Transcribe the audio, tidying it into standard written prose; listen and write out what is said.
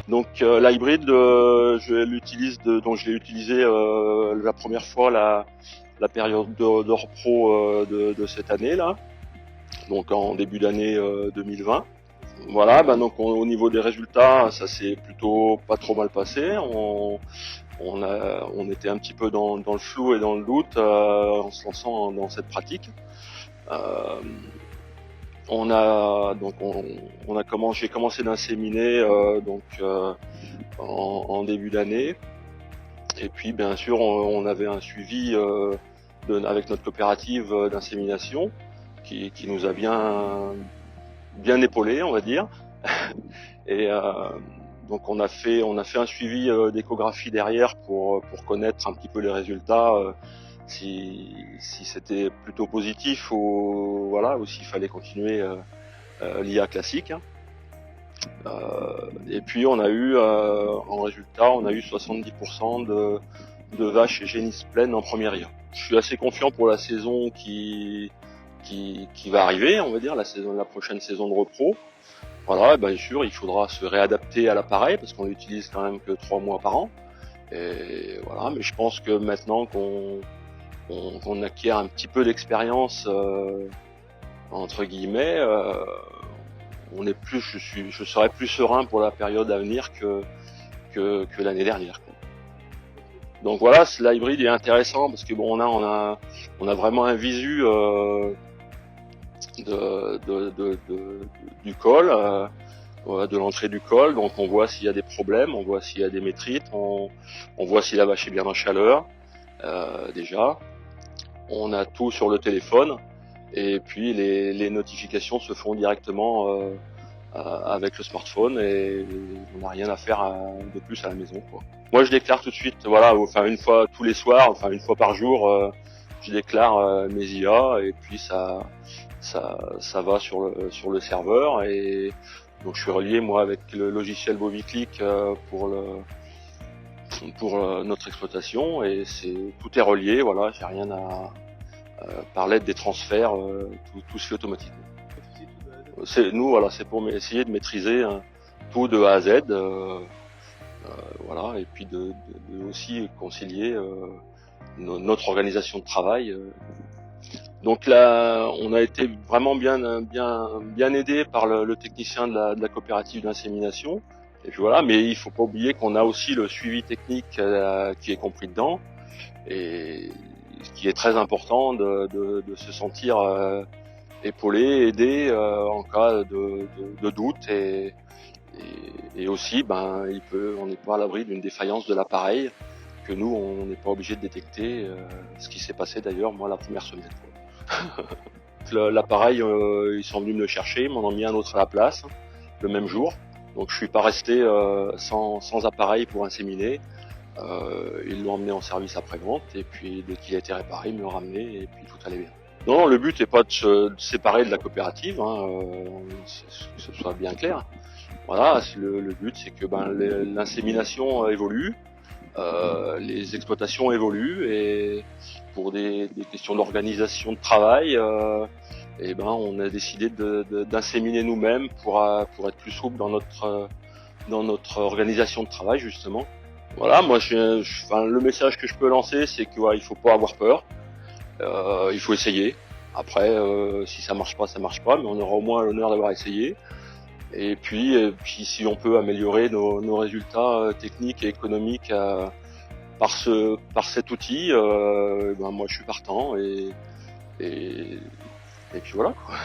Donc l'hybride, je l'utilise, donc je l'ai utilisé la première fois la période de repro de cette année là, donc en début d'année 2020. Voilà, donc au niveau des résultats, ça s'est plutôt pas trop mal passé. On était un petit peu dans le flou et dans le doute en se lançant dans cette pratique. Euh, j'ai commencé d'inséminer en début d'année. Et puis bien sûr, on avait un suivi avec notre coopérative d'insémination qui nous a bien épaulé, on va dire. Et donc on a fait un suivi d'échographie derrière pour connaître un petit peu les résultats, si c'était plutôt positif ou voilà, ou s'il fallait continuer l'IA classique. Et puis on a eu en résultat, on a eu 70% de vaches génisses pleines en première IA. Je suis assez confiant pour la saison qui va arriver, on va dire, la prochaine saison de repro. Voilà, bien sûr, il faudra se réadapter à l'appareil parce qu'on l'utilise quand même que 3 mois par an. Et voilà, mais je pense que maintenant qu'on acquiert un petit peu d'expérience entre guillemets, je serai plus serein pour la période à venir que l'année dernière, quoi. Donc voilà, l'hybride est intéressant parce que bon, on a vraiment un visu du col, de l'entrée du col. Donc on voit s'il y a des problèmes, on voit s'il y a des métrites, on voit si la vache est bien en chaleur déjà. On a tout sur le téléphone et puis les notifications se font directement avec le smartphone et on n'a rien à faire de plus à la maison, quoi. Moi je déclare tout de suite, voilà, enfin une fois tous les soirs, enfin une fois par jour, je déclare mes IA et puis ça va sur le serveur et donc je suis relié moi avec le logiciel Boviclick pour notre exploitation et tout est relié, voilà, j'ai rien à par l'aide des transferts, tout se fait automatiquement. C'est pour essayer de maîtriser tout de A à Z, voilà, et puis de aussi concilier notre organisation de travail. Donc là, on a été vraiment bien aidé par le technicien de la coopérative d'insémination. Et puis voilà, mais il faut pas oublier qu'on a aussi le suivi technique qui est compris dedans, et ce qui est très important de se sentir épaulé, aidé en cas de doute et aussi on n'est pas à l'abri d'une défaillance de l'appareil que nous on n'est pas obligé de détecter, ce qui s'est passé d'ailleurs moi la première semaine. L'appareil, ils sont venus me le chercher, ils m'en ont mis un autre à la place le même jour, donc je suis pas resté sans appareil pour inséminer. Ils l'ont emmené en service après-vente et puis dès qu'il a été réparé, ils me l'ont ramené et puis tout allait bien. Non, le but n'est pas de se séparer de la coopérative, que ce soit bien clair. Voilà, le but c'est que l'insémination évolue, les exploitations évoluent et pour des questions d'organisation de travail, on a décidé d'inséminer nous-mêmes pour être plus souple dans notre organisation de travail justement. Voilà, moi le message que je peux lancer c'est que il faut pas avoir peur, il faut essayer. Après si ça marche pas, mais on aura au moins l'honneur d'avoir essayé. Et puis si on peut améliorer nos résultats techniques et économiques par cet outil, moi je suis partant et puis voilà, quoi.